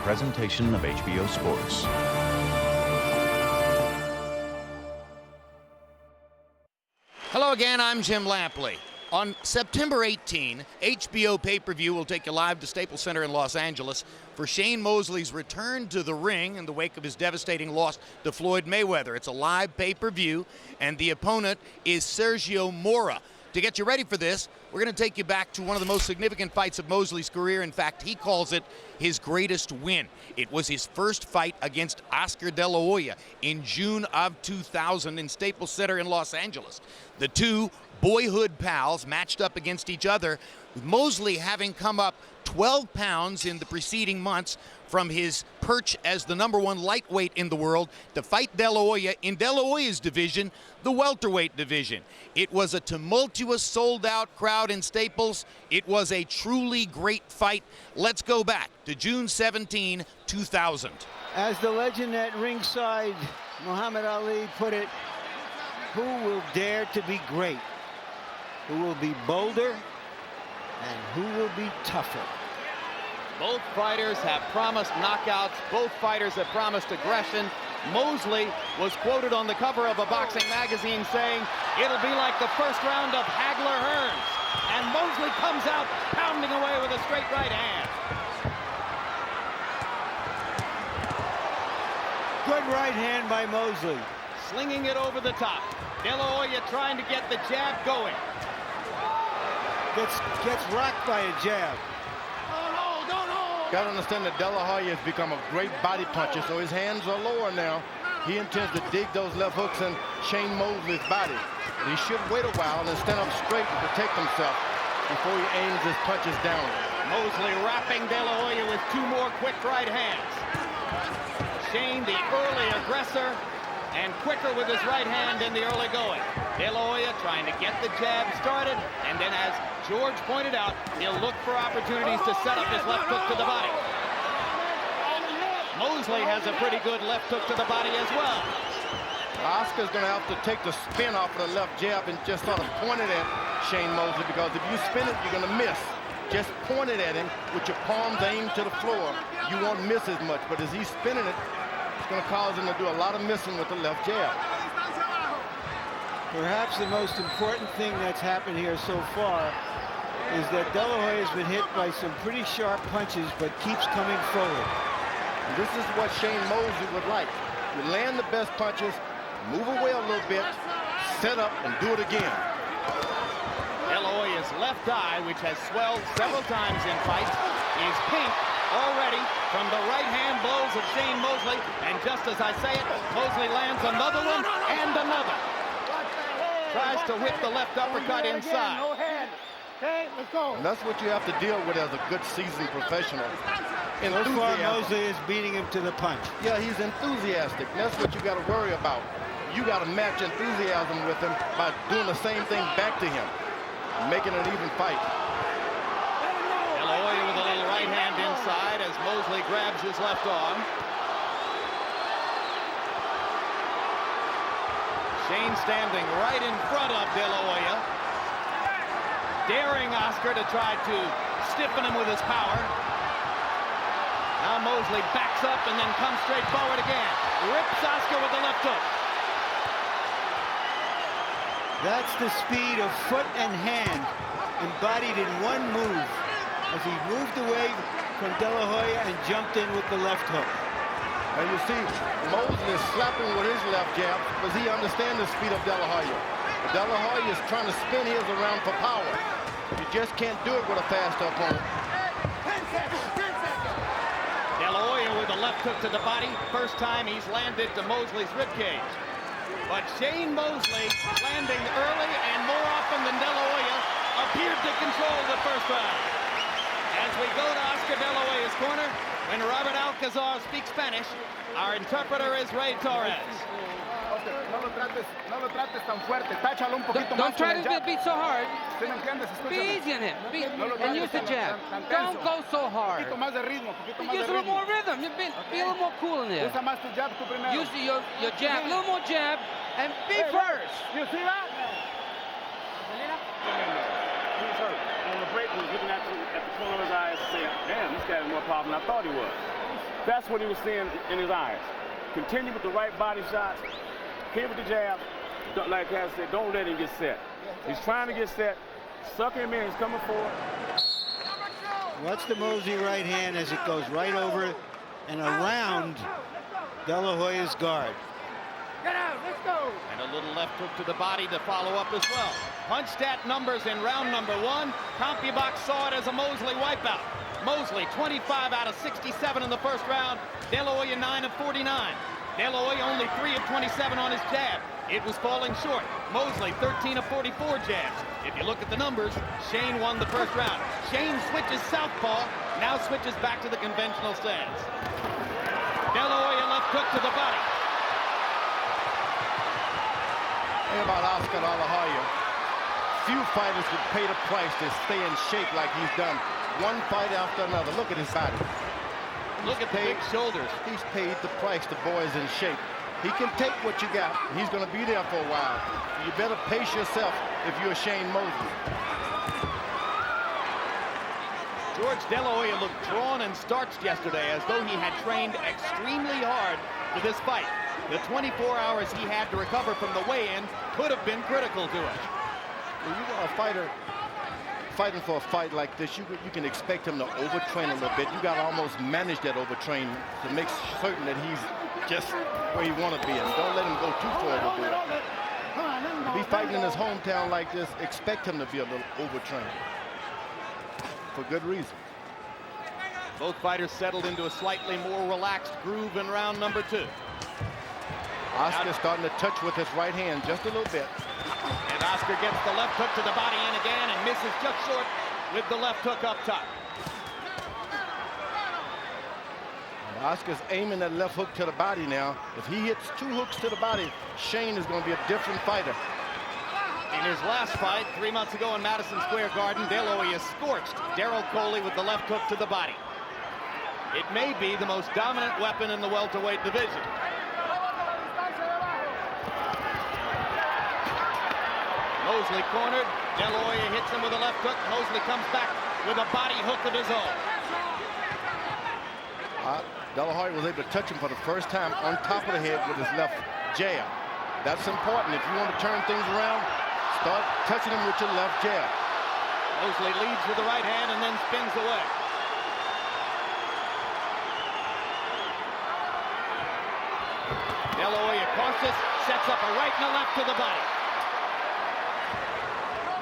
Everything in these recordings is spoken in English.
presentation of HBO Sports. Hello again, I'm Jim Lampley. On September 18, HBO pay-per-view will take you live to Staples Center in Los Angeles for Shane Mosley's return to the ring in the wake of his devastating loss to Floyd Mayweather. It's a live pay-per-view, and the opponent is Sergio Mora. To get you ready for this, we're going to take you back to one of the most significant fights of Mosley's career. In fact, he calls it his greatest win. It was his first fight against Oscar De La Hoya in June of 2000 in Staples Center in Los Angeles. The two boyhood pals matched up against each other, with Mosley having come up 12 pounds in the preceding months from his perch as the #1 lightweight in the world to fight De La Hoya in De La Hoya's division, the welterweight division. It was a tumultuous, sold-out crowd in Staples. It was a truly great fight. Let's go back to June 17, 2000. As the legend at ringside, Muhammad Ali, put it, who will dare to be great? Who will be bolder? And who will be tougher? Both fighters have promised knockouts. Both fighters have promised aggression. Mosley was quoted on the cover of a boxing magazine saying, "It'll be like the first round of Hagler-Hearns." And Mosley comes out pounding away with a straight right hand. Good right hand by Mosley. Slinging it over the top. De La Hoya trying to get the jab going. Gets rocked by a jab. Got to understand that De La Hoya has become a great body puncher, so his hands are lower now. He intends to dig those left hooks in Shane Mosley's body. But he should wait a while and stand up straight and protect himself before he aims his punches down. Mosley wrapping De La Hoya with two more quick right hands. Shane, the early aggressor, and quicker with his right hand in the early going. De La Hoya trying to get the jab started, and then as George pointed out, he'll look for opportunities to set up his left hook to the body. Mosley has a pretty good left hook to the body as well. Oscar's going to have to take the spin off of the left jab and just sort of point it at Shane Mosley, because if you spin it, you're going to miss. Just point it at him with your palms aimed to the floor. You won't miss as much, but as he's spinning it, it's going to cause him to do a lot of missing with the left jab. Perhaps the most important thing that's happened here so far is that De La Hoya has been hit by some pretty sharp punches, but keeps coming forward. And this is what Shane Mosley would like. You land the best punches, move away a little bit, set up, and do it again. De La Hoya's left eye, which has swelled several times in fights, is pink already from the right-hand blows of Shane Mosley. And just as I say it, Mosley lands another one and another. Tries to whip the left uppercut inside. Okay, let's go. And that's what you have to deal with as a good seasoned professional. So far, Mosley is beating him to the punch. Yeah, he's enthusiastic. And that's what you got to worry about. You got to match enthusiasm with him by doing the same thing back to him, making it an even fight. De La Hoya with a little right hand inside as Mosley grabs his left arm. Shane standing right in front of De La Hoya, daring Oscar to try to stiffen him with his power. Now Mosley backs up and then comes straight forward again. Rips Oscar with the left hook. That's the speed of foot and hand embodied in one move, as he moved away from De La Hoya and jumped in with the left hook. And you see, Mosley is slapping with his left jab because he understands the speed of De La Hoya. But De La Hoya is trying to spin his around for power. You just can't do it with a faster opponent. De La Hoya with a left hook to the body. First time he's landed to Mosley's ribcage. But Shane Mosley, landing early and more often than De La Hoya, appeared to control the first round. As we go to Oscar De La Hoya's corner, when Robert Alcazar speaks Spanish, our interpreter is Ray Torres. Don't try to beat so hard. Be easy on him. And use the jab. Don't go so hard. Use a little more rhythm. Be a little more cool in there. Use your jab, a little more jab, and be first. You see that? He's hurt. On the break, he was looking at the corner of his eyes and saying, damn, this guy has more power than I thought he was. That's what he was seeing in his eyes. Continue with the right body shots. Hit with the jab. Like Cass said, don't let him get set. He's trying to get set. Suck him in. He's coming forward. Watch the Mosley right hand as it goes right over and around De La Hoya's guard. Get out, let's go. And a little left hook to the body to follow up as well. Punch stat numbers in round number 1. CompuBox saw it as a Mosley wipeout. Mosley 25 out of 67 in the first round. De La Hoya 9 of 49. De La Hoya only 3 of 27 on his jab. It was falling short. Mosley 13 of 44 jabs. If you look at the numbers, Shane won the first round. Shane switches southpaw, now switches back to the conventional stance. De La Hoya left hook to the body. Think about Oscar De La Hoya. Few fighters would pay the price to stay in shape like he's done. One fight after another. Look at his body. Look at the big shoulders. He's paid the price. The boy is in shape. He can take what you got. He's going to be there for a while. You better pace yourself if you're Shane Mosley. George De La Hoya looked drawn and starched yesterday as though he had trained extremely hard for this fight. The 24 hours he had to recover from the weigh-in could have been critical to him. When you are a fighter fighting for a fight like this, you can expect him to overtrain a little bit. You got to almost manage that overtrain to make certain that he's just where he want to be, and don't let him go too far overboard. To be fighting in his hometown like this, expect him to be a little overtrained for good reason. Both fighters settled into a slightly more relaxed groove in round number 2. Oscar starting to touch with his right hand just a little bit. And Oscar gets the left hook to the body in again and misses just short with the left hook up top. Oscar's aiming that left hook to the body now. If he hits 2 hooks to the body, Shane is going to be a different fighter. In his last fight 3 months ago in Madison Square Garden, De La Hoya scorched Daryl Coley with the left hook to the body. It may be the most dominant weapon in the welterweight division. Mosley cornered. De La Hoya hits him with a left hook. Mosley comes back with a body hook of his own. De La Hoya was able to touch him for the first time on top of the head with his left jab. That's important. If you want to turn things around, start touching him with your left jab. Mosley leads with the right hand and then spins away. De La Hoya cautious, sets up a right and a left to the body.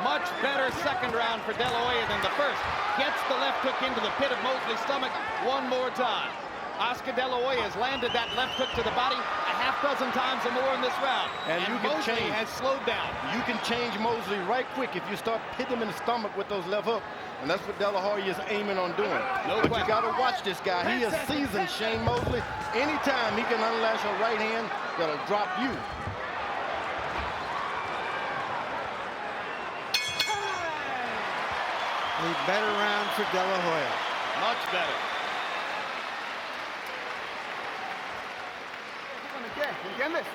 Much better second round for De La Hoya than the first. Gets the left hook into the pit of Mosley's stomach one more time. Oscar De La Hoya has landed that left hook to the body a half dozen times or more in this round. And you can Mosley has slowed down. You can change Mosley right quick if you start hitting him in the stomach with those left hooks. And that's what De La Hoya is aiming on doing. But you got to watch this guy. He is seasoned, Shane Mosley. Anytime he can unlash a right hand that'll drop you. A better round for De La Hoya. Much better. ¿Entiendes?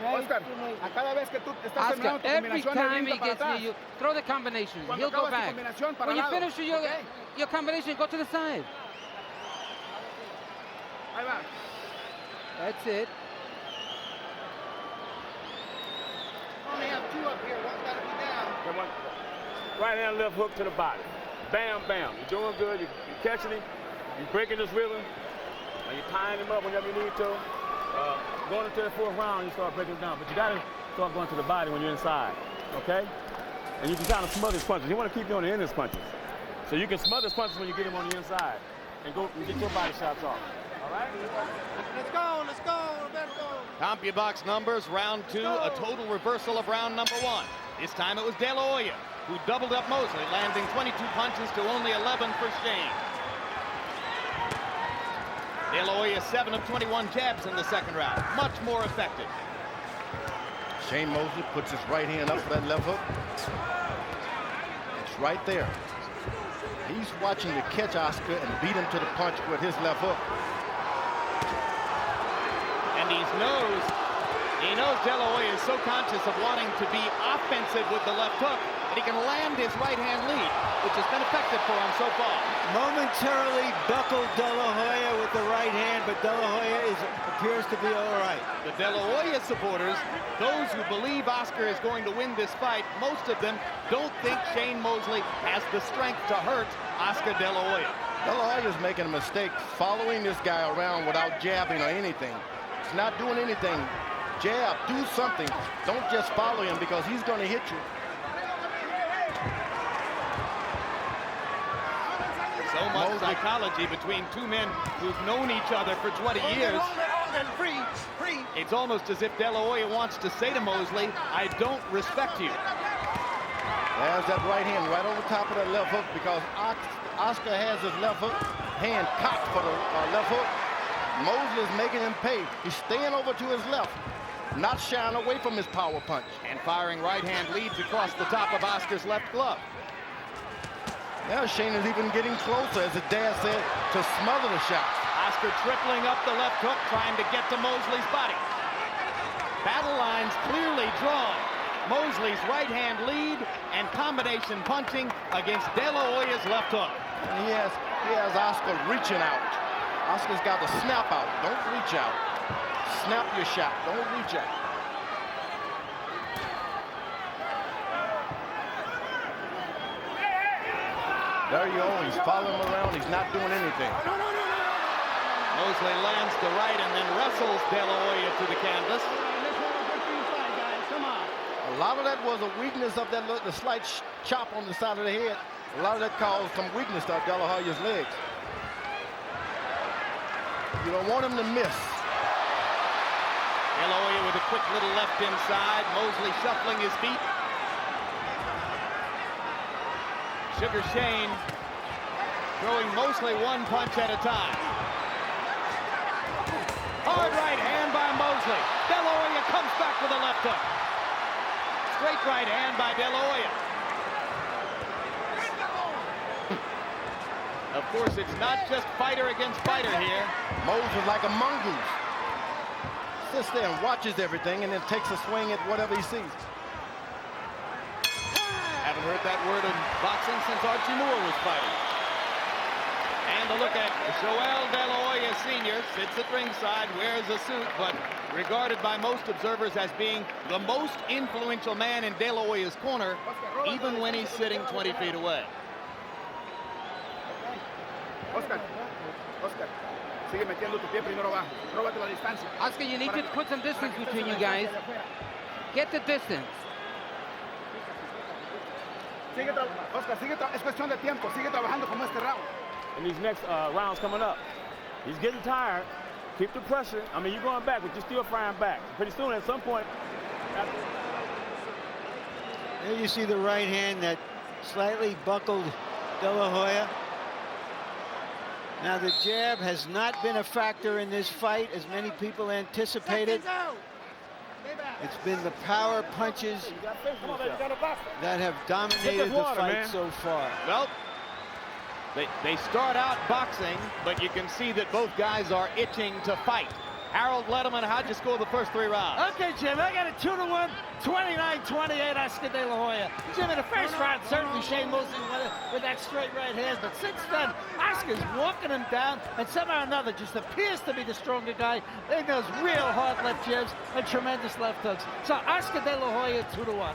Oscar, a cada vez que tú estás terminando tu every combinación, time he gets near you, throw the combination. He'll go back. When you finish your combination, go to the side. Ahí va. That's it. Only have 2 up here. One's got to be down. Right hand, left hook to the body. Bam, bam. You're doing good. You're catching him. You're breaking this rhythm. And you're tying him up whenever you need to. Going into the 4th round, you start breaking him down. But you got to start going to the body when you're inside. Okay? And you can kind of smother his punches. You want to keep you on the end of his punches. So you can smother his punches when you get him on the inside. And go and get your body shots off. All right? Let's go, let's go, Roberto. CompuBox numbers, round 2, a total reversal of round number 1. This time it was De La Hoya who doubled up Mosley, landing 22 punches to only 11 for Shane. De La Hoya 7 of 21 jabs in the second round, much more effective. Shane Mosley puts his right hand up for that left hook. It's right there. He's watching to catch Oscar and beat him to the punch with his left hook. And he knows He knows De La Hoya is so conscious of wanting to be offensive with the left hook that he can land his right-hand lead, which has been effective for him so far. Momentarily buckled De La Hoya with the right hand, but De La Hoya appears to be all right. The De La Hoya supporters, those who believe Oscar is going to win this fight, most of them don't think Shane Mosley has the strength to hurt Oscar De La Hoya. De La Hoya's making a mistake following this guy around without jabbing or anything. He's not doing anything. Jab, do something. Don't just follow him because he's going to hit you. So much psychology between two men who've known each other for 20 years. It's almost as if De La Hoya wants to say to Mosley, I don't respect you. There's that right hand right over top of that left hook because Oscar has his left hook hand cocked for the left hook. Mosley is making him pay. He's staying over to his left, not shying away from his power punch. And firing right hand leads across the top of Oscar's left glove. Now Shane is even getting closer, as his dad said, to smother the shot. Oscar tripling up the left hook, trying to get to Mosley's body. Battle lines clearly drawn. Mosley's right hand lead and combination punching against De La Hoya's left hook. And he has Oscar reaching out. Oscar's got to snap out. Don't reach out. Snap your shot. Don't reach out. There you go. He's following him around. He's not doing anything. Mosley lands the right and then wrestles De La Hoya to the canvas. A lot of that was a weakness of that, the slight chop on the side of the head. A lot of that caused some weakness to De La Hoya's legs. You don't want him to miss. De La Hoya with a quick little left inside. Mosley shuffling his feet. Sugar Shane throwing mostly one punch at a time. Hard right hand by Mosley. De La Hoya comes back with a left hook. Straight right hand by De La Hoya. Of course, it's not just fighter against fighter here. Mosley like a mongoose. Sits there and watches everything and then takes a swing at whatever he sees. Haven't heard that word in boxing since Archie Moore was fighting. And a look at Joel De La Hoya Sr. sits at ringside, wears a suit, but regarded by most observers as being the most influential man in De La Hoya's corner, even when he's sitting 20 feet away. Oscar, you need to put some distance between you guys. Get the distance. In these next rounds coming up, he's getting tired. Keep the pressure. I mean, you're going back, but you're still firing back. Pretty soon, at some point. There you see the right hand that slightly buckled De La Hoya. Now the jab has not been a factor in this fight as many people anticipated. It's been the power punches that have dominated the fight so far. Well, they start out boxing, but you can see that both guys are itching to fight. Harold Letterman, how'd you score the first 3 rounds? Okay, Jim, I got a 2-1, 29-28, Oscar De La Hoya. Jim, in the first round, certainly Shane Mosley won it with that straight right hand, but since then, Oscar's walking him down, and somehow or another just appears to be the stronger guy in those real hard left jabs and tremendous left hooks. So Oscar De La Hoya, 2-1.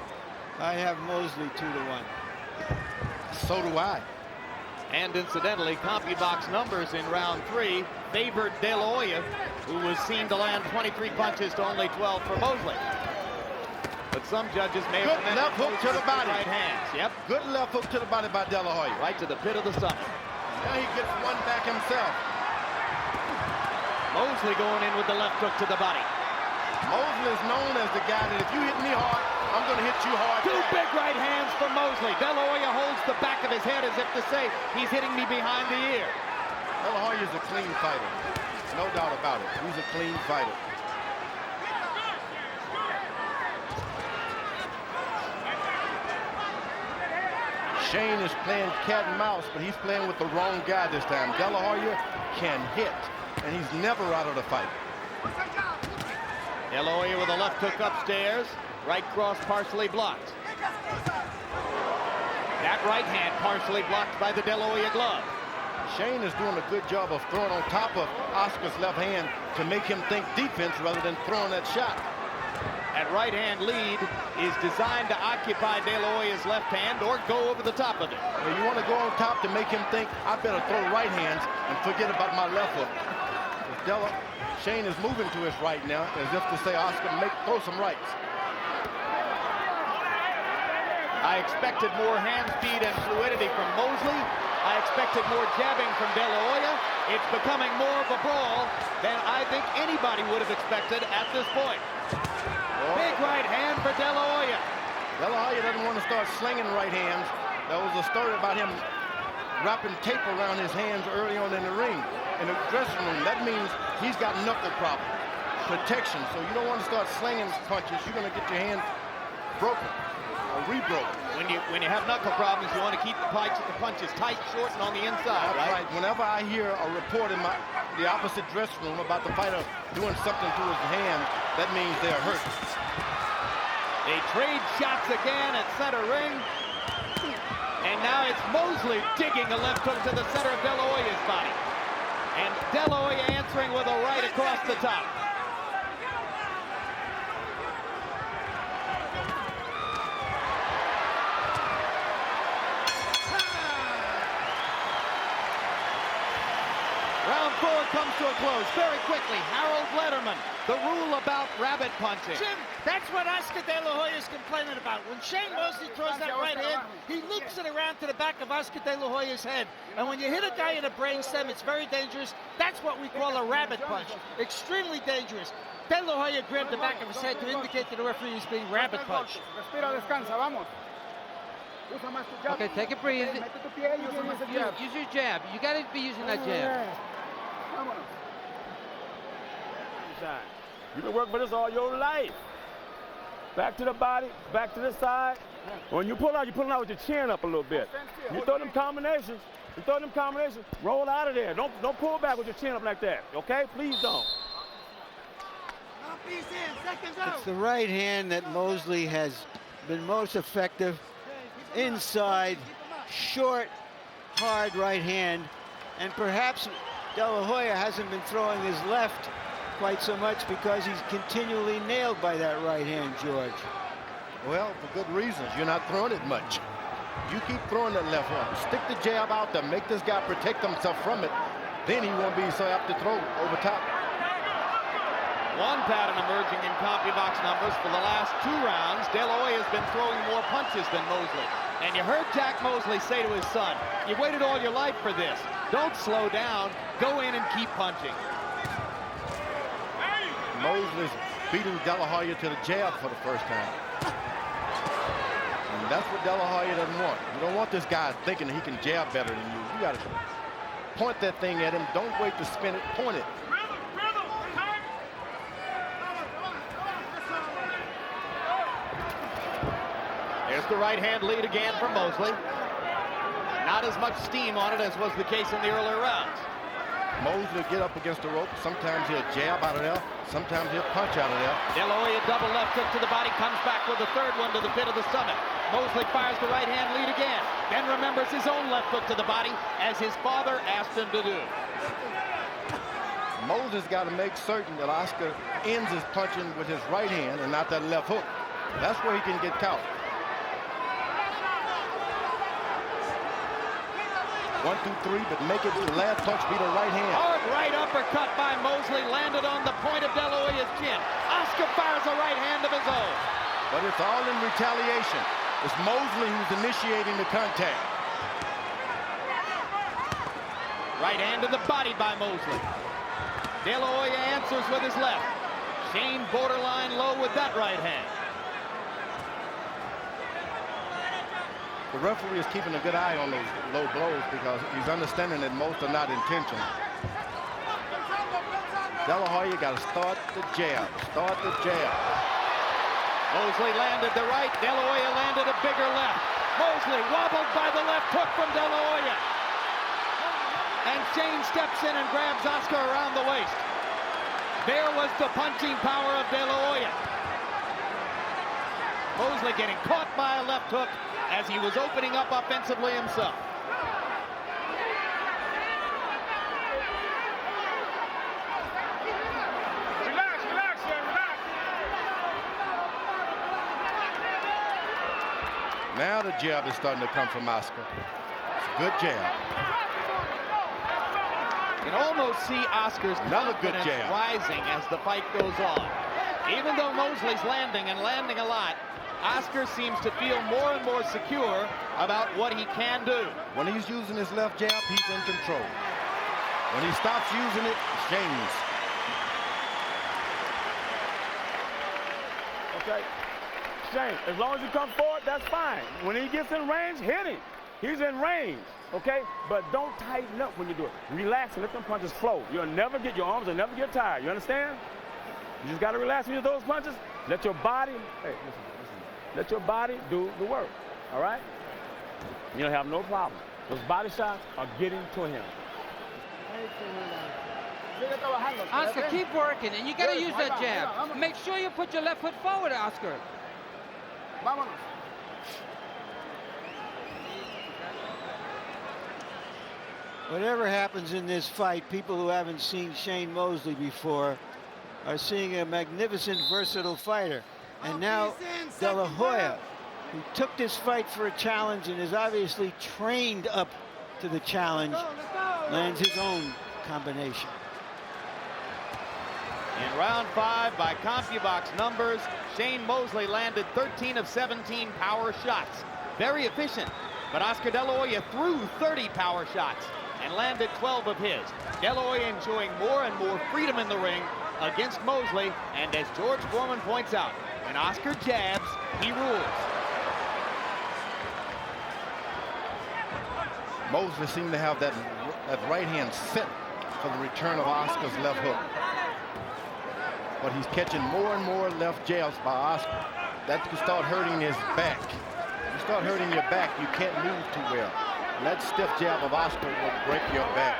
I have Mosley 2-1. So do I. And incidentally, CompuBox numbers in round 3 favored De La Hoya, who was seen to land 23 punches to only 12 for Mosley. But some judges may have good left hook to the body. Right hands. Yep. Good left hook to the body by De La Hoya. Right to the pit of the stomach. Now he gets one back himself. Mosley going in with the left hook to the body. Mosley is known as the guy that if you hit me hard, I'm going to hit you hard. 2 big right hands from Mosley. De La Hoya holds the back of his head as if to say, he's hitting me behind the ear. De La Hoya's a clean fighter. No doubt about it. He's a clean fighter. Shane is playing cat and mouse, but he's playing with the wrong guy this time. De La Hoya can hit, and he's never out of the fight. De La Hoya with a left hook upstairs. Right cross partially blocked. That right hand partially blocked by the De La Hoya glove. Shane is doing a good job of throwing on top of Oscar's left hand to make him think defense rather than throwing that shot. That right hand lead is designed to occupy De La Hoya's left hand or go over the top of it. Well, you want to go on top to make him think, I better throw right hands and forget about my left hook. Shane is moving to his right now, as if to say, Oscar, throw some rights. I expected more hand speed and fluidity from Mosley. I expected more jabbing from De La Hoya. It's becoming more of a brawl than I think anybody would have expected at this point. Big right hand for De La Hoya. De La Hoya doesn't want to start slinging right hands. There was a story about him wrapping tape around his hands early on in the ring. In the dressing room, that means he's got knuckle problem, protection. So you don't want to start slinging punches. You're going to get your hand broken or rebroken. When you have knuckle problems, you want to keep the punches tight, short, and on the inside, right? Whenever I hear a report in the opposite dressing room about the fighter doing something to his hand, that means they're hurt. They trade shots again at center ring. And now it's Mosley digging a left hook to the center of De La Hoya's body. And De La Hoya answering with a right across the top. Round 4 comes to a close very quickly. Harold Letterman, the rule about rabbit punching. Jim, that's what Oscar De La Hoya is complaining about. When Shane Mosley throws that right hand, he loops it around to the back of Oscar De La Hoya's head. And when you hit a guy in the brainstem, it's very dangerous. That's what we call a rabbit punch. Extremely dangerous. De La Hoya grabbed the back of his head to indicate to the referee he's being rabbit punched. Okay, take a breathe. Use your jab. You got to be using that jab. You've been working for this all your life. Back to the body, back to the side. When you pull out, you're pulling out with your chin up a little bit. You throw them combinations. Roll out of there. Don't pull back with your chin up like that. Okay? Please don't. It's the right hand that Mosley has been most effective. Inside, short, hard right hand. And perhaps De La Hoya hasn't been throwing his left quite so much because he's continually nailed by that right hand, George. Well, for good reasons. You're not throwing it much. You keep throwing that left one. Stick the jab out there. Make this guy protect himself from it. Then he won't be so apt to throw over top. One pattern emerging in CompuBox numbers for the last 2 rounds. De La Hoya has been throwing more punches than Mosley. And you heard Jack Mosley say to his son, you've waited all your life for this. Don't slow down. Go in and keep punching. Mosley's beating De La Hoya to the jab for the first time. And that's what De La Hoya doesn't want. You don't want this guy thinking he can jab better than you. You got to point that thing at him. Don't wait to spin it. Point it. There's the right hand lead again from Mosley. Not as much steam on it as was the case in the earlier rounds. Mosley will get up against the rope. Sometimes he'll jab out of there. Sometimes he'll punch out of there. De La Hoya double left hook to the body, comes back with the third one to the pit of the stomach. Mosley fires the right hand lead again. Then remembers his own left hook to the body, as his father asked him to do. Mosley's got to make certain that Oscar ends his punching with his right hand and not that left hook. That's where he can get caught. 1, 2, 3, but make it the last punch be the right hand. Hard right uppercut by Mosley, landed on the point of De La Hoya's chin. Oscar fires a right hand of his own. But it's all in retaliation. It's Mosley who's initiating the contact. Right hand to the body by Mosley. De La Hoya answers with his left. Shane borderline low with that right hand. The referee is keeping a good eye on those low blows because he's understanding that most are not intentional. De La Hoya got to start the jab. Start the jab. Mosley landed the right. De La Hoya landed a bigger left. Mosley wobbled by the left hook from De La Hoya. And Shane steps in and grabs Oscar around the waist. There was the punching power of De La Hoya. Mosley getting caught by a left hook as he was opening up offensively himself. Now the jab is starting to come from Oscar. It's a good jab. You can almost see Oscar's Another good confidence jab. rising as the fight goes on. Even though Mosley's landing and landing a lot, Oscar seems to feel more and more secure about what he can do. When he's using his left jab, he's in control. When he stops using it, it's James. Okay. Shane, as long as you come forward, that's fine. When he gets in range, hit him. He's in range, okay? But don't tighten up when you do it. Relax and let them punches flow. Your arms will never get tired. You understand? You just got to relax when you do those punches. Let your body, hey, listen. Let your body do the work, all right? You'll have no problem. Those body shots are getting to him. Oscar, keep working, and you got to use that jab. Make sure you put your left foot forward, Oscar. Whatever happens in this fight, people who haven't seen Shane Mosley before are seeing a magnificent, versatile fighter. And now De La Hoya, who took this fight for a challenge and is obviously trained up to the challenge, lands his own combination. In round 5, by CompuBox numbers, Shane Mosley landed 13 of 17 power shots. Very efficient, but Oscar De La Hoya threw 30 power shots and landed 12 of his. De La Hoya enjoying more and more freedom in the ring against Mosley, and as George Foreman points out, when Oscar jabs, he rules. Mosley seemed to have that right hand set for the return of Oscar's left hook. But he's catching more and more left jabs by Oscar. That can start hurting his back. You start hurting your back, you can't move too well. And that stiff jab of Oscar will break your back.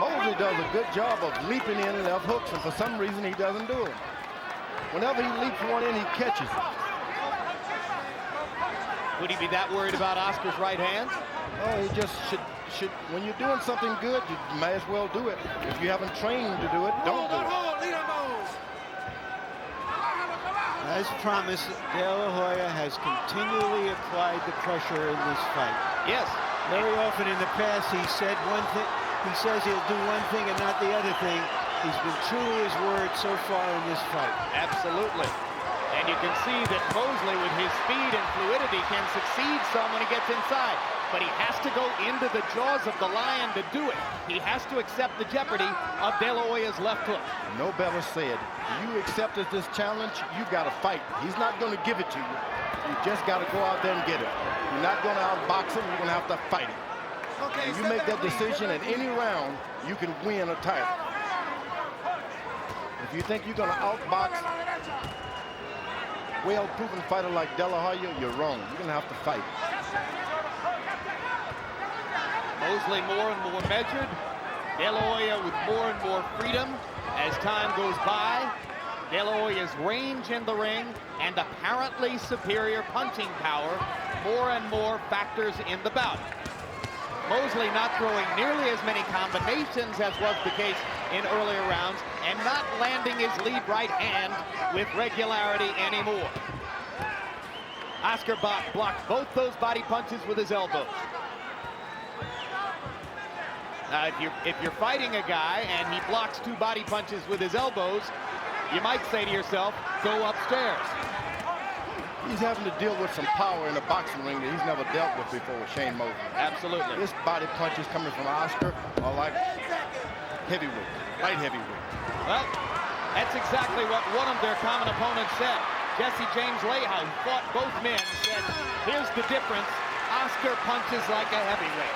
Mosley does a good job of leaping in left hooks, and for some reason he doesn't do it. Whenever he leaps one in, he catches it. Would he be that worried about Oscar's right hand? Oh, he just should. When you're doing something good, you may as well do it. If you haven't trained to do it, don't do it. As promised, De La Hoya has continually applied the pressure in this fight. Yes. Very often in the past, he said one thing. He says he'll do one thing and not the other thing. He's been true to his word so far in this fight. Absolutely. And you can see that Mosley, with his speed and fluidity, can succeed some when he gets inside. But he has to go into the jaws of the lion to do it. He has to accept the jeopardy of De La Hoya's left hook. No better said. You accepted this challenge, you got to fight. He's not going to give it to you. You just got to go out there and get it. You're not going to outbox him. You're going to have to fight him. Okay, and you make that decision at any round, you can win a title. If you think you're going to outbox well-proven fighter like De La Hoya, you're wrong. You're going to have to fight. Mosley more and more measured. De La Hoya with more and more freedom as time goes by. De La Hoya's range in the ring and apparently superior punching power more and more factors in the bout. Mosley not throwing nearly as many combinations as was the case in earlier rounds, and not landing his lead right hand with regularity anymore. Oscar blocked both those body punches with his elbows. Now, if you're fighting a guy and he blocks 2 body punches with his elbows, you might say to yourself, go upstairs. He's having to deal with some power in the boxing ring that he's never dealt with before with Shane Mosley. Absolutely. This body punches coming from Oscar are like heavyweight, light heavyweight. Well, that's exactly what one of their common opponents said. Jesse James Lehow, who fought both men, said, here's the difference. Oscar punches like a heavyweight.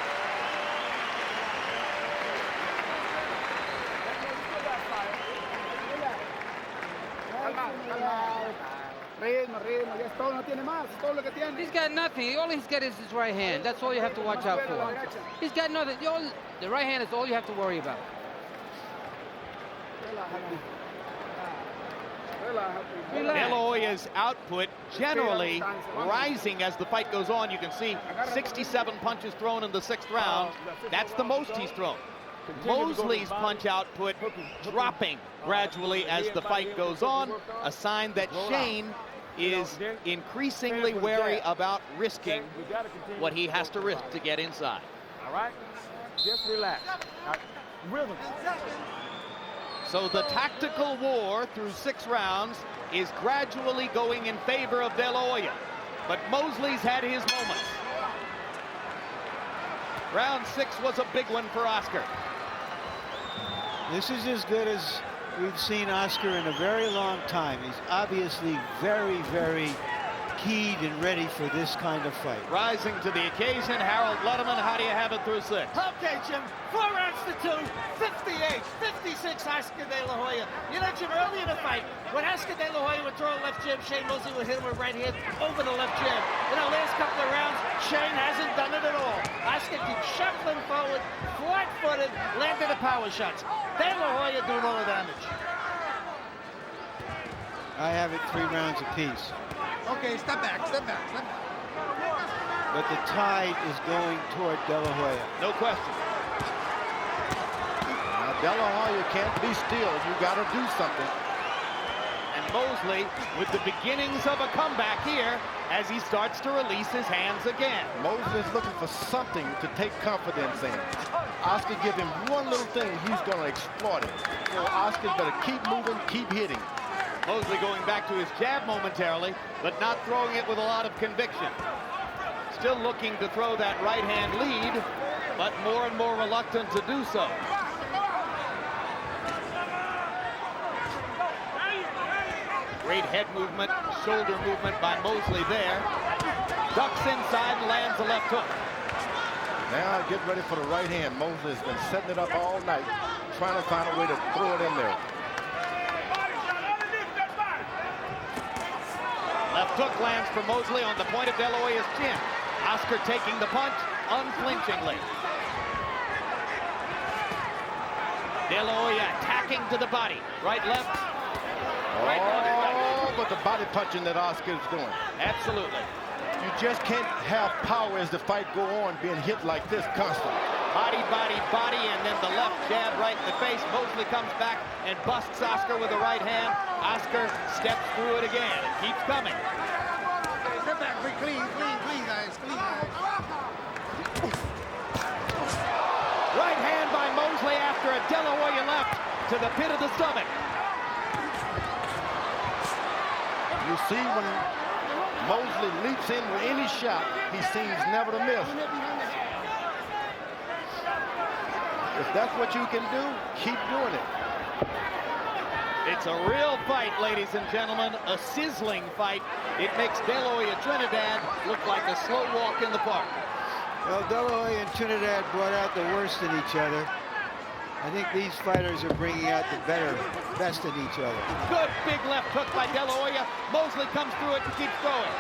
He's got nothing. All he's got is his right hand. That's all you have to watch out for. He's got nothing. The right hand is all you have to worry about. De La Hoya's output generally rising as the fight goes on. You can see 67 punches thrown in the 6th round. That's the most he's thrown. Mosley's punch output dropping gradually as the fight goes on, a sign that Shane is increasingly wary about risking what he has to risk to get inside. All right? Just relax. Rhythm. So the tactical war through 6 rounds is gradually going in favor of De La Hoya. But Mosley's had his moments. Round 6 was a big one for Oscar. This is as good as we've seen Oscar in a very long time. He's obviously very, very keyed and ready for this kind of fight. Rising to the occasion, Harold Letterman, how do you have it through 6? Okay, Jim, 4 rounds to 2, 58, 56, Oscar De La Hoya. You know, Jim, early in the fight, when Oscar De La Hoya would throw a left jab, Shane Mosley would hit him with right hand over the left jab. In the last couple of rounds, Shane hasn't done it at all. Oscar keeps shuffling forward, flat-footed, landing the power shots. De La Hoya doing all the damage. I have it 3 rounds apiece. Okay, step back. But the tide is going toward De La Hoya. No question. Now, De La Hoya can't be still. You got to do something. And Mosley with the beginnings of a comeback here as he starts to release his hands again. Mosley's looking for something to take confidence in. Oscar give him one little thing, he's going to exploit it. So Oscar's better keep moving, keep hitting. Mosley going back to his jab momentarily, but not throwing it with a lot of conviction. Still looking to throw that right hand lead, but more and more reluctant to do so. Great head movement, shoulder movement by Mosley there. Ducks inside and lands a left hook. Now get ready for the right hand. Mosley's been setting it up all night, trying to find a way to throw it in there. Left hook lands for Mosley on the point of De La Hoya's chin. Oscar taking the punch unflinchingly. De La Hoya attacking to the body. Right, left. Right, left. But the body punching that Oscar's doing. Absolutely. You just can't have power as the fight go on being hit like this constantly. Body, body, body, and then the left jab right in the face. Mosley comes back and busts Oscar with the right hand. Oscar steps through it again and keeps coming. Step back, clean, guys, Right hand by Mosley after a De La Hoya left to the pit of the stomach. You see when Mosley leaps in with any shot, he seems never to miss. If that's what you can do, keep doing it. It's a real fight, ladies and gentlemen, a sizzling fight. It makes De La Hoya Trinidad look like a slow walk in the park. Well, De La Hoya and Trinidad brought out the worst in each other. I think these fighters are bringing out the best in each other. Good big left hook by De La Hoya. Mosley comes through it and keeps throwing.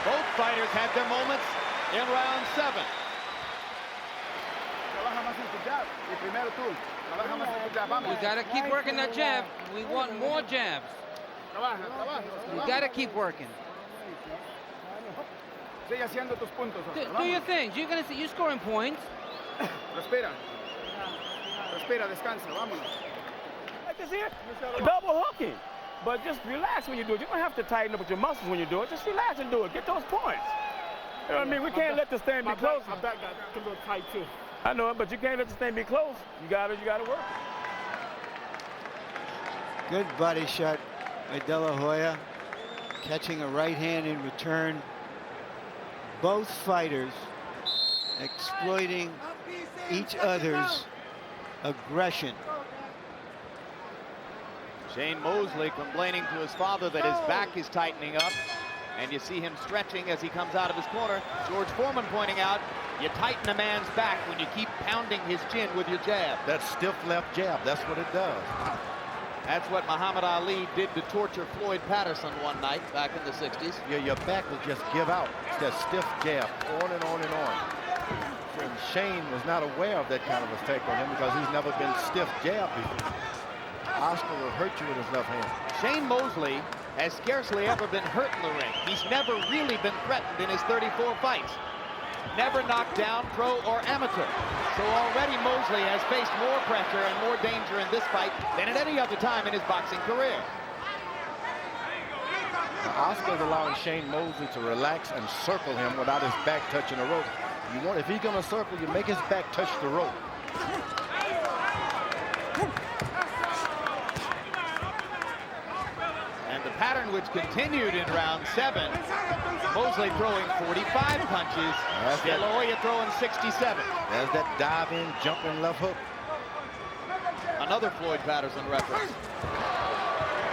Both fighters had their moments in round 7. We got to keep working that jab. We want more jabs. We got to keep working. Do your thing. You're scoring points. Respira, descansa, vámonos. I can see it. Double hooking. But just relax when you do it. You don't have to tighten up with your muscles when you do it. Just relax and do it. Get those points. You know what I mean? We can't let this thing be close. My back got a little tight too. I know it, but you can't let this thing be close. You gotta work. Good body shot by De La Hoya, catching a right hand in return. Both fighters exploiting each other's aggression. Shane Mosley complaining to his father that his back is tightening up. And you see him stretching as he comes out of his corner. George Foreman pointing out You tighten a man's back when you keep pounding his chin with your jab. That stiff left jab, that's what it does. That's what Muhammad Ali did to torture Floyd Patterson one night back in the 60s. Yeah, your back will just give out. It's that stiff jab, on and on and on. And Shane was not aware of that kind of effect on him because he's never been stiff jabbed before. Oscar will hurt you with his left hand. Shane Mosley has scarcely ever been hurt in the ring. He's never really been threatened in his 34 fights. Never knocked down, pro or amateur. So already Mosley has faced more pressure and more danger in this fight than at any other time in his boxing career. Now, Oscar's allowing Shane Mosley to relax and circle him without his back touching the rope. If he's gonna circle, you make his back touch the rope. And the pattern which continued in round 7, Mosley throwing 45 punches, De La Hoya throwing 67. There's that dive-in, jumping left hook. Another Floyd Patterson reference.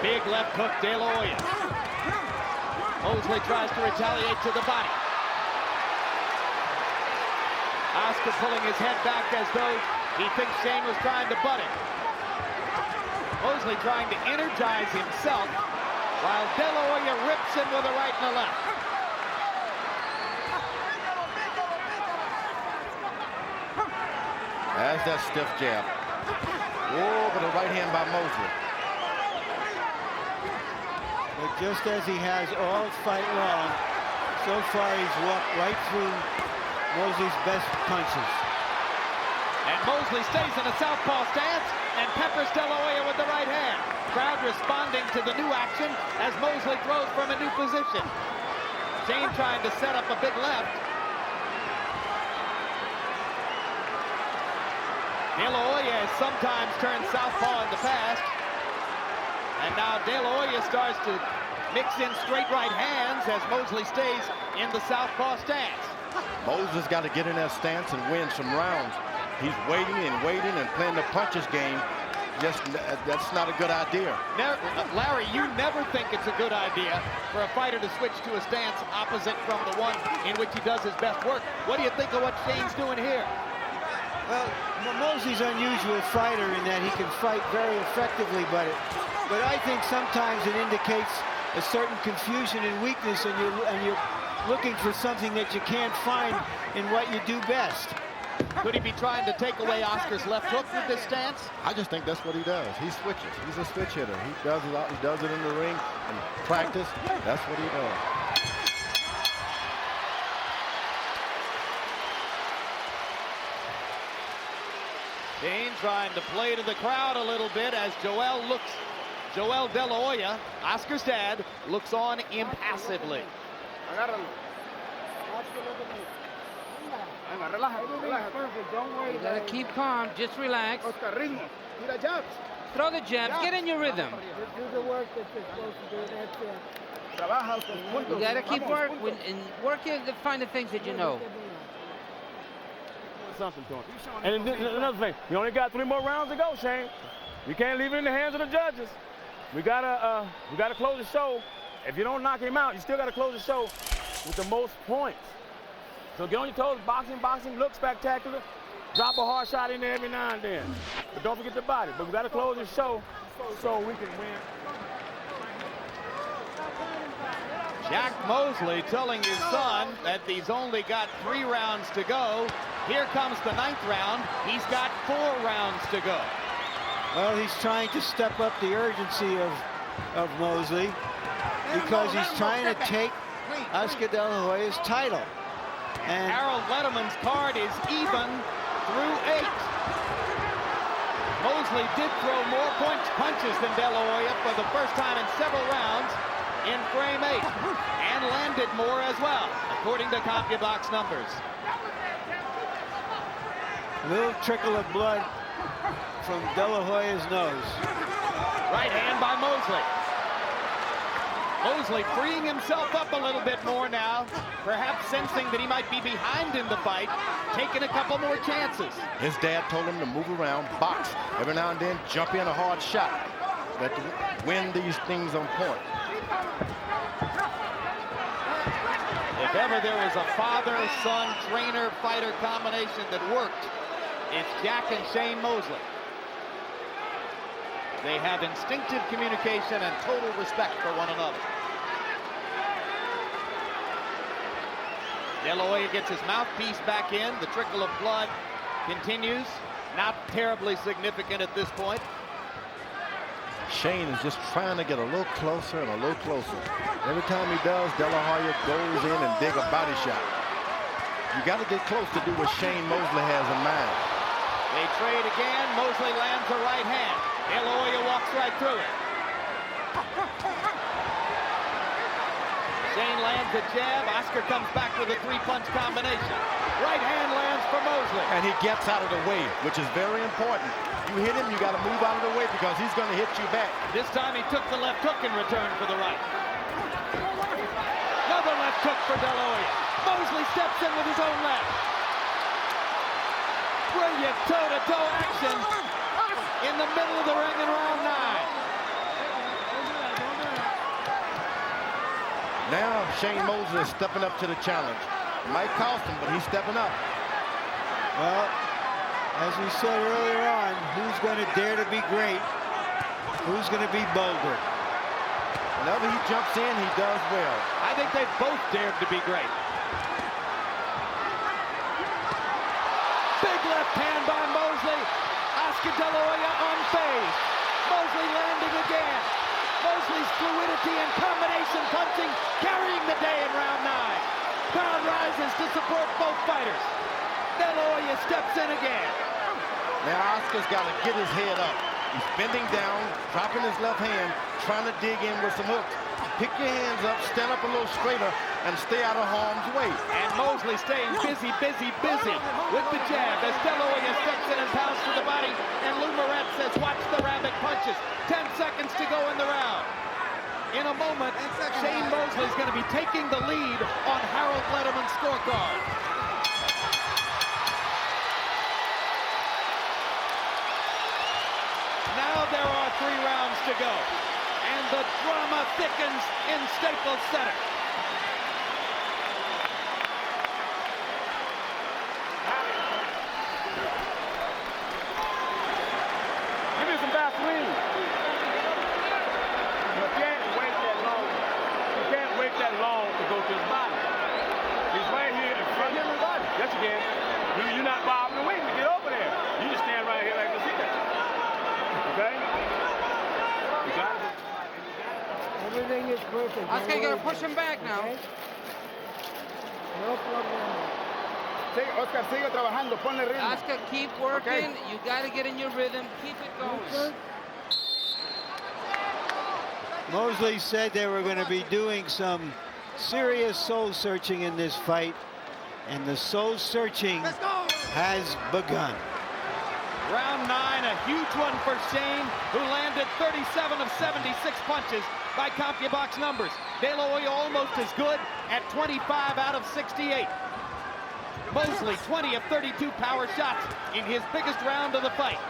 Big left hook, De La Hoya. Mosley tries to retaliate to the body. Oscar pulling his head back as though he thinks Shane was trying to butt him. Mosley trying to energize himself while De La Hoya rips him with a right and a left. There's that stiff jab. Oh, but a right hand by Mosley. But just as he has all fight long, so far he's walked right through Mosley's best punches. And Mosley stays in a southpaw stance and peppers De La Hoya with the right hand. Crowd responding to the new action as Mosley throws from a new position. Shane trying to set up a big left. De La Hoya has sometimes turned southpaw in the past. And now De La Hoya starts to mix in straight right hands as Mosley stays in the southpaw stance. Mosley's got to get in that stance and win some rounds. He's waiting and waiting and playing the punches game. That's not a good idea. Larry, you never think it's a good idea for a fighter to switch to a stance opposite from the one in which he does his best work. What do you think of what Shane's doing here? Well, Mosley's an unusual fighter in that he can fight very effectively, but I think sometimes it indicates a certain confusion and weakness, and you're looking for something that you can't find in what you do best. Could he be trying to take away Oscar's left hook with this stance? I just think that's what he does. He switches. He's a switch hitter. He does it in the ring and practice. That's what he does. Shane trying to play to the crowd a little bit as Joel De La Hoya, Oscar's dad, looks on impassively. You gotta keep calm, just relax. Throw the jabs, get in your rhythm. Do the work that you're supposed to do. You gotta keep working to find the things that you know. Something to him. And another thing, we only got 3 more rounds to go, Shane. You can't leave it in the hands of the judges. We gotta close the show. If you don't knock him out, you still gotta close the show with the most points. So get on your toes, boxing, look spectacular. Drop a hard shot in there every now and then. But don't forget the body. But we gotta close the show so we can win. Jack Mosley telling his son that he's only got 3 rounds to go. Here comes the 9th round. He's got 4 rounds to go. Well, he's trying to step up the urgency of Mosley because he's trying to take Oscar De La Hoya's title. And Harold Letterman's card is even through 8. Mosley did throw more punches than De La Hoya for the first time in several rounds in frame 8, and landed more as well, according to CompuBox numbers. a little trickle of blood from De La Hoya's nose. Right hand by Mosley. Mosley freeing himself up a little bit more now, perhaps sensing that he might be behind in the fight, taking a couple more chances. His dad told him to move around, box, every now and then jump in a hard shot, but to win these things on point. If ever there was a father-son, trainer-fighter combination that worked, it's Jack and Shane Mosley. They have instinctive communication and total respect for one another. De La Hoya gets his mouthpiece back in. The trickle of blood continues. Not terribly significant at this point. Shane is just trying to get a little closer and a little closer. Every time he does, De La Hoya goes in and dig a body shot. You got to get close to do what Shane Mosley has in mind. They trade again. Mosley lands a right hand. De La Hoya walks right through it. Shane lands a jab. Oscar comes back with a three-punch combination. Right hand lands for Mosley. And he gets out of the way, which is very important. You hit him, you got to move out of the way because he's going to hit you back. This time he took the left hook in return for the right. Another left hook for De La Hoya. Mosley steps in with his own left. Brilliant toe-to-toe action in the middle of the ring in round 9. Now Shane Mosley is stepping up to the challenge. It might cost him, but he's stepping up. Well, as we said earlier on, who's going to dare to be great? Who's going to be bolder? Whenever he jumps in, he does well. I think they both dared to be great. Big left hand by Mosley. Oscar De La Hoya unfazed. Mosley landing again. Mosley's fluidity and combination punching carrying the day in round 9. Crowd rises to support both fighters. De La Hoya steps in again. Now Oscar's got to get his head up. He's bending down, dropping his left hand, trying to dig in with some hooks. Pick your hands up, stand up a little straighter, and stay out of harm's way. And Mosley staying busy with the jab as De La Hoya steps in and pounds to the body. And Lou Moret says, watch the rabbit punches. 10 seconds to go in the round. In a moment, Shane Mosley's going to be taking the lead on Harold Letterman's scorecard. Now there are 3 rounds to go. And the drama thickens in Staples Center. Give me some Vaseline. You can't wait that long. You can't wait that long to go to his body. He's right here in front of his body. Yes, you can. You're not bobbing and waiting to get over there. You just stand right here like this here. Okay? You got it? Everything is perfect. Oscar, you gotta push him back now. No problem. Oscar, sigue trabajando. Ponle ritmo. Oscar, keep working. Okay. You gotta get in your rhythm. Keep it going. Mosley said they were going to be doing some serious soul searching in this fight, and the soul searching has begun. Round 9, a huge one for Shane, who landed 37 of 76 punches by CompuBox numbers. De La Hoya almost as good at 25 out of 68. Mosley 20 of 32 power shots in his biggest round of the fight.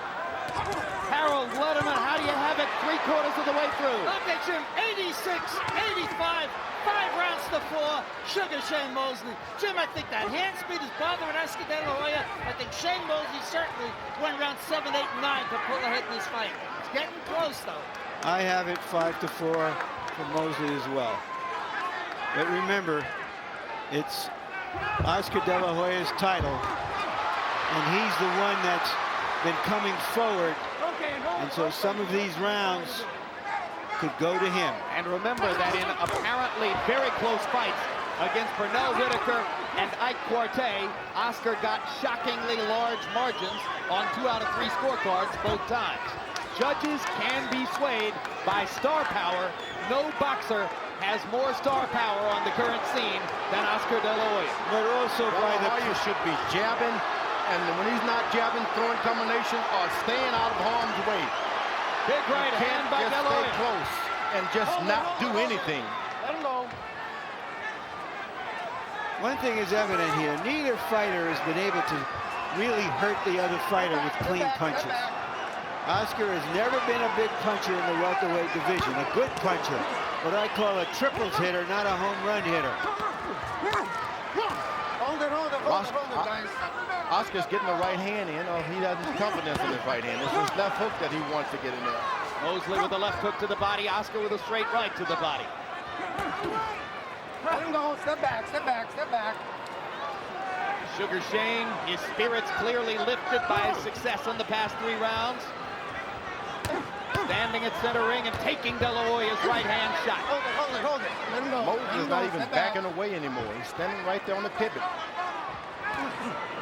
Harold Letterman, how do you have it 3/4 of the way through? Look at Jim, 86, 85, 5 rounds to 4. Sugar Shane Mosley. Jim, I think that hand speed is bothering Oscar De La Hoya. I think Shane Mosley certainly went around 7, 8, and 9 to pull ahead in this fight. It's getting close, though. I have it 5-4 for Mosley as well. But remember, it's Oscar De La Hoya's title, and he's the one that's been coming forward, and so some of these rounds could go to him. And remember that in apparently very close fights against Pernell Whitaker and Ike Quartey, Oscar got shockingly large margins on 2 out of 3 scorecards both times. Judges can be swayed by star power. No boxer has more star power on the current scene than Oscar De La Hoya. But also by the... Hoya should be jabbing, and when he's not jabbing, throwing combination or staying out of harm's way. Big right hand by De La Stay Hoya. close and just not do anything. Let him go. One thing is evident here. Neither fighter has been able to really hurt the other fighter with clean punches. Oscar has never been a big puncher in the welterweight division, a good puncher, what I call a triples hitter, not a home run hitter. Hold it, guys. Oscar's getting the right hand in. Oh, he has confidence in his right hand. It's his left hook that he wants to get in there. Mosley with a left hook to the body. Oscar with a straight right to the body. Let him go. Step back, step back, step back. Sugar Shane, his spirits clearly lifted by his success in the past 3 rounds. Standing at center ring and taking De La Hoya's right-hand shot. Hold it. Let him go. Mosley's not even backing away anymore. He's standing right there on the pivot.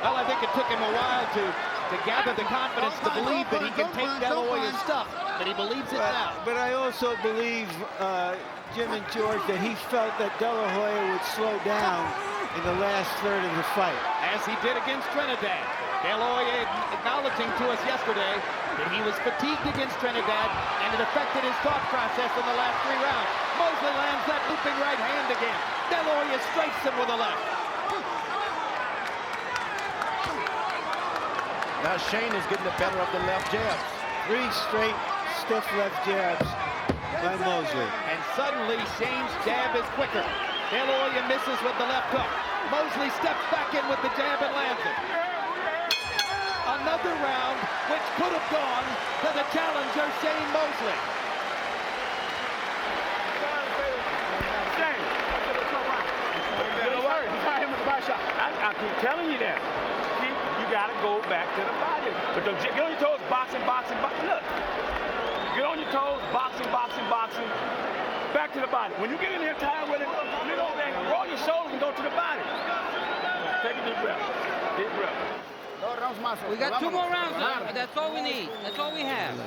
Well, I think it took him a while to gather the confidence to believe that he can take De La Hoya's stuff, but he believes it now. But I also believe, Jim and George, that he felt that De La Hoya would slow down in the last third of the fight. As he did against Trinidad. De La Hoya acknowledging to us yesterday that he was fatigued against Trinidad and it affected his thought process in the last 3 rounds. Mosley lands that looping right hand again. De La Hoya strikes him with a left. Now Shane is getting the better of the left jabs. 3 straight stiff left jabs by Mosley. And suddenly Shane's jab is quicker. De La Hoya misses with the left hook. Mosley steps back in with the jab and lands it. Another round which could have gone to the challenger, Shane Mosley. Shane, I keep telling you that. You got to go back to the body. But don't get on your toes, boxing. Look. Get on your toes, boxing. Back to the body. When you get in there tired with it, you know, roll your shoulders and go to the body. Take a deep breath. Deep breath. We got 2 more rounds now. That's all we need. That's all we have.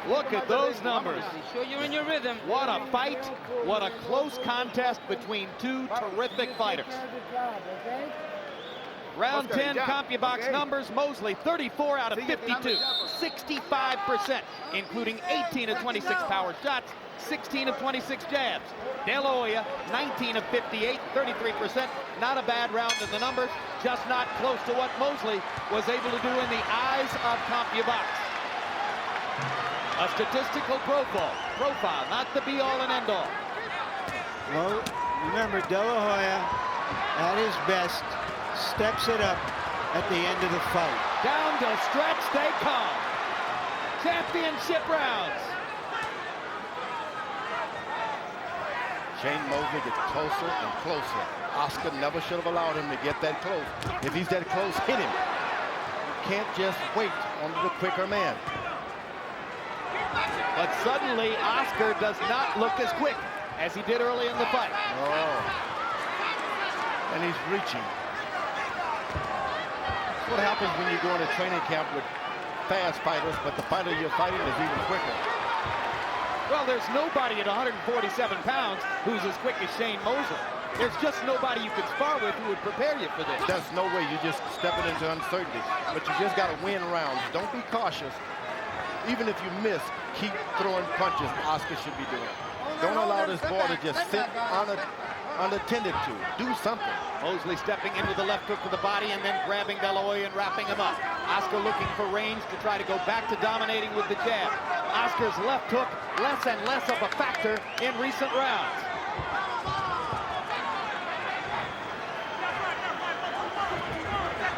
Look at those numbers. Sure you're in your rhythm. What a fight. What a close contest between 2 terrific fighters. Round 10 CompuBox numbers. Mosley 34 out of 52, 65%, including 18 of 26 power shots, 16 of 26 jabs. De La Hoya 19 of 58, 33%. Not a bad round in the numbers, just not close to what Mosley was able to do in the eyes of CompuBox. A statistical profile, not the be-all and end-all. Well, remember, De La Hoya, at his best, steps it up at the end of the fight. Down to stretch they come. Championship rounds. Shane Mosley gets closer and closer. Oscar never should have allowed him to get that close. If he's that close, hit him. You can't just wait on the quicker man. But suddenly, Oscar does not look as quick as he did early in the fight. Oh. And he's reaching. That's what happens when you go in a training camp with fast fighters, but the fighter you're fighting is even quicker. Well, there's nobody at 147 pounds who's as quick as Shane Mosley. There's just nobody you could spar with who would prepare you for this. There's no way. You're just stepping into uncertainty. But you just got to win rounds. Don't be cautious. Even if you miss, keep throwing punches. Oscar should be doing. Don't allow this ball to just sit unattended to. Do something. Mosley stepping in with the left hook to the body and then grabbing De La Hoya and wrapping him up. Oscar looking for range to try to go back to dominating with the jab. Oscar's left hook less and less of a factor in recent rounds.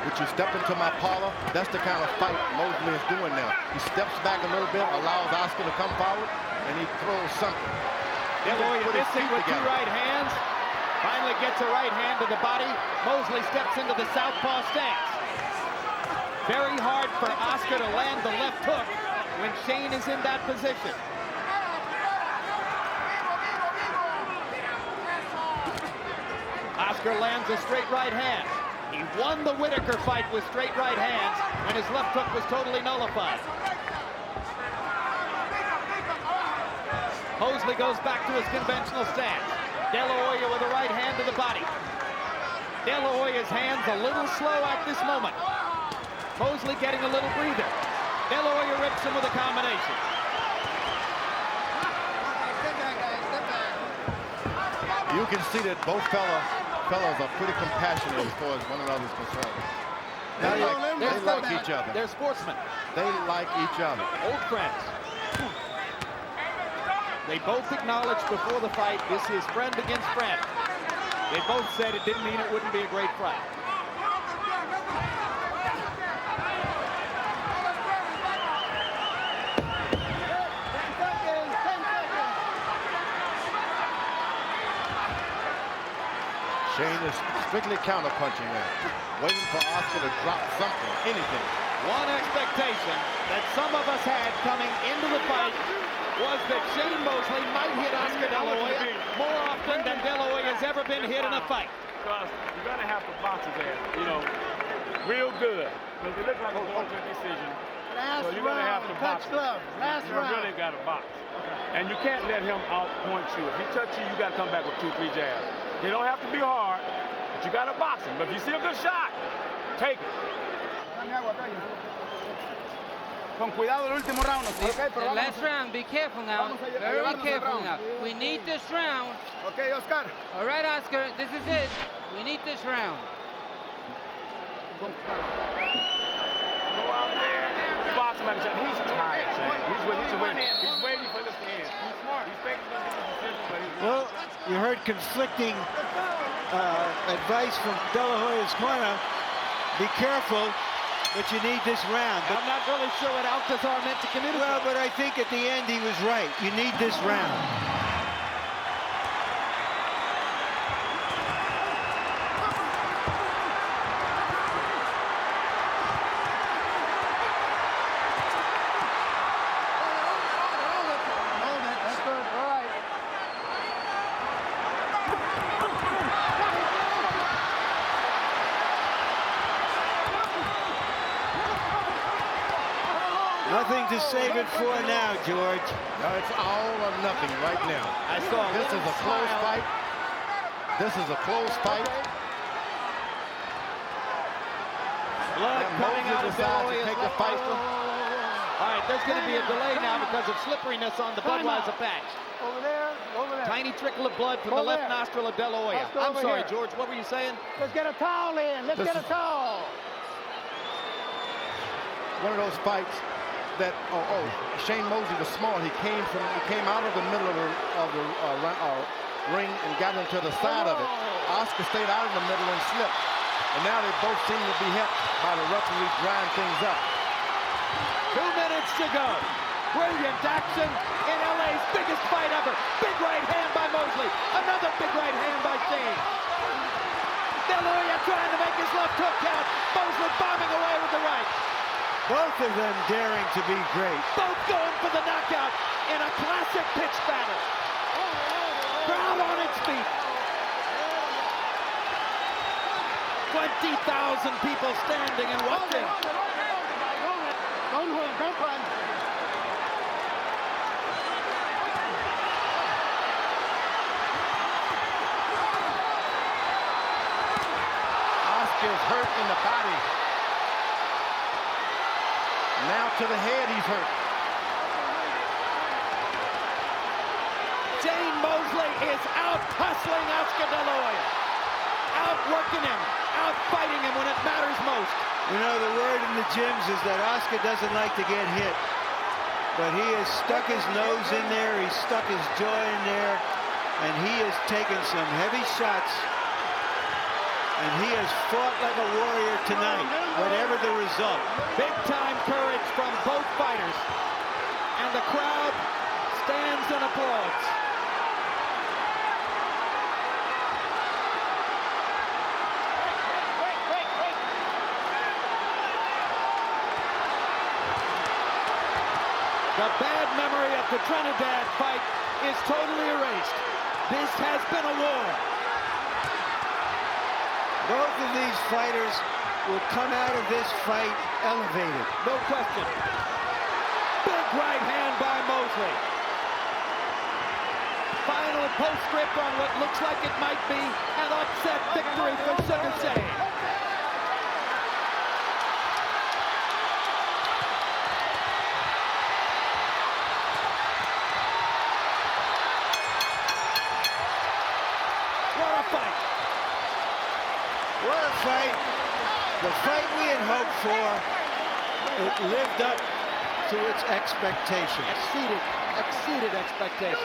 Would you step into my parlor? That's the kind of fight Mosley is doing now. He steps back a little bit, allows Oscar to come forward, and he throws something. De La Hoya missing with 2 right hands. Finally gets a right hand to the body. Mosley steps into the southpaw stance. Very hard for Oscar to land the left hook when Shane is in that position. Oscar lands a straight right hand. He won the Whitaker fight with straight right hands when his left hook was totally nullified. Mosley goes back to his conventional stance. De La Hoya with a right hand to the body. De La Hoya's hands a little slow at this moment. Mosley getting a little breather. De La Hoya rips him with a combination. You can see that both fellas are pretty compassionate as far as one another's concerned. They like each other. They're sportsmen. They like each other. Old friends. They both acknowledged before the fight this is friend against friend. They both said it didn't mean it wouldn't be a great fight. Shane is strictly counterpunching there, waiting for Oscar to drop something, anything. One expectation that some of us had coming into the fight was that Shane Mosley might hit Oscar De La Hoya more often than De La Hoya has ever been hit in a fight. Because you're going to have to box his ass, you know, real good. Because it looks like a going to a decision. So you're going to have to box him. You really got to box. And you can't let him outpoint you. If he touches you, you got to come back with 2-3 jabs. They don't have to be hard, but you got to box him. But if you see a good shot, take it. Con cuidado el último round. Okay, The last round, be careful now. Very careful now. We need this round. Okay, Oscar. All right, Oscar, this is it. We need this round. Go out there. Box him at the shot. He's tired, Shane. He's waiting for this to end. He's smart. He's thinking he's going to get the decision, but he's Well, you heard conflicting advice from De La Hoya's corner. Be careful, but you need this round. But, I'm not really sure what Alcazar meant to communicate. well, but I think at the end he was right. You need this round. Nothing to save it for now, George. No, it's all or nothing right now. I saw This is a close fight. This is a close fight. Blood coming out of De La decides to Hoya's take the left fight. nostril. All right, there's going to be a delay now because of slipperiness on the Budweiser patch. Over there, over there. Tiny trickle of blood from the left nostril of De La Hoya. Oscar, I'm over sorry, here. George, what were you saying? Let's get a towel in. Let's get a towel. One of those fights that Shane Mosley was smart. He came out of the middle of the ring and got into the side of it. Oscar stayed out in the middle and slipped. And now they both seem to be helped by the referee drying things up. 2 minutes to go. Brilliant action in LA's biggest fight ever. Big right hand by Mosley. Another big right hand by Shane. De La Hoya trying to make his left hook count. Mosley bombing away with the right. Both of them daring to be great. Both going for the knockout in a classic pitch battle. Crowd on its feet. 20,000 people standing and watching. Don't run. Oscar's hurt in the body. Now to the head he's hurt. Shane Mosley is out hustling Oscar De La Hoya. Out working him, out fighting him when it matters most. You know, the word in the gyms is that Oscar doesn't like to get hit. But he has stuck his nose in there, he's stuck his jaw in there, and he has taken some heavy shots. And he has fought like a warrior tonight, whatever the result. Big time courage from both fighters. And the crowd stands and applauds. The bad memory of the Trinidad fight is totally erased. This has been a war. Both of these fighters will come out of this fight elevated. No question. Big right hand by Mosley. Final postscript on what looks like it might be an upset victory for Sugar Shane. What a fight. The fight we had hoped for it lived up to its expectations. Exceeded expectations.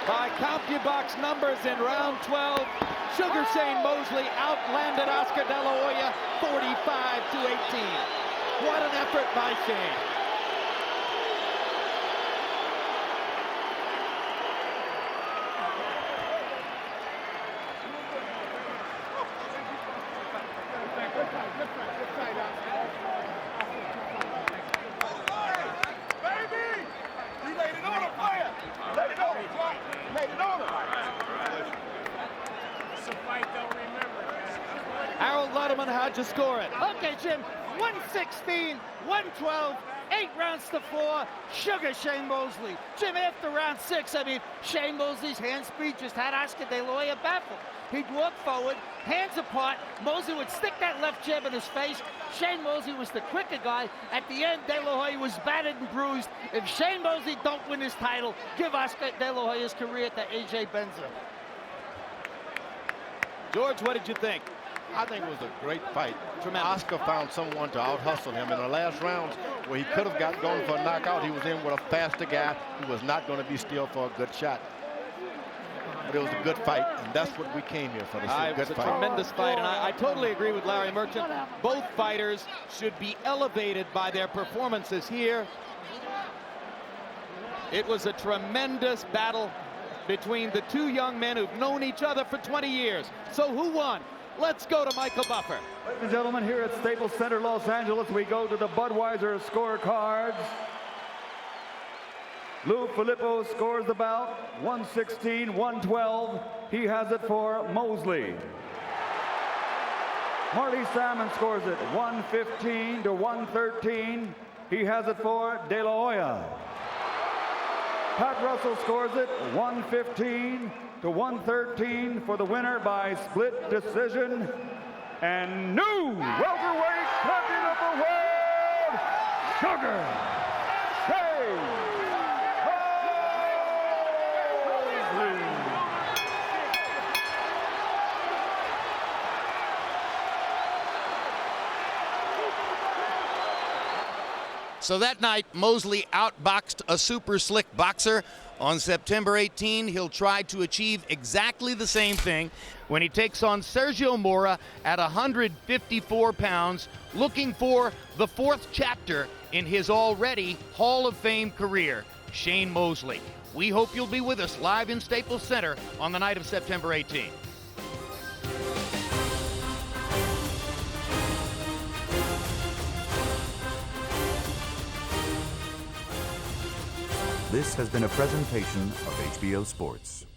By CompuBox numbers in round 12, Sugar Shane Mosley outlanded Oscar De La Hoya 45-18. What an effort by Shane. Harold Letterman, how'd you score it? Okay, Jim, 116, 112, 8 rounds to 4. Sugar Shane Mosley. Jim, after round 6, I mean, Shane Mosley's hand speed just had Oscar De La Hoya baffled. He'd walk forward, hands apart. Mosley would stick that left jab in his face. Shane Mosley was the quicker guy. At the end, De La Hoya was battered and bruised. If Shane Mosley don't win his title, give Oscar De La Hoya's career to A.J. Benza. George, what did you think? I think it was a great fight. Oscar found someone to out-hustle him in the last rounds where he could have gone for a knockout. He was in with a faster guy who was not going to be still for a good shot. But it was a good fight, and that's what we came here for. It was a tremendous fight, and I totally agree with Larry Merchant. Both fighters should be elevated by their performances here. It was a tremendous battle between the two young men who've known each other for 20 years. So who won? Let's go to Michael Buffer. Ladies and gentlemen, here at Staples Center, Los Angeles, we go to the Budweiser scorecards. Lou Filippo scores the bout, 116-112. He has it for Mosley. Marty Salmon scores it, 115-113. He has it for De La Hoya. Pat Russell scores it, 115-113 for the winner by split decision. And new welterweight champion of the world, Sugar Shane Mosley. So that night, Mosley outboxed a super slick boxer. On September 18, he'll try to achieve exactly the same thing when he takes on Sergio Mora at 154 pounds, looking for the 4th chapter in his already Hall of Fame career, Shane Mosley. We hope you'll be with us live in Staples Center on the night of September 18. This has been a presentation of HBO Sports.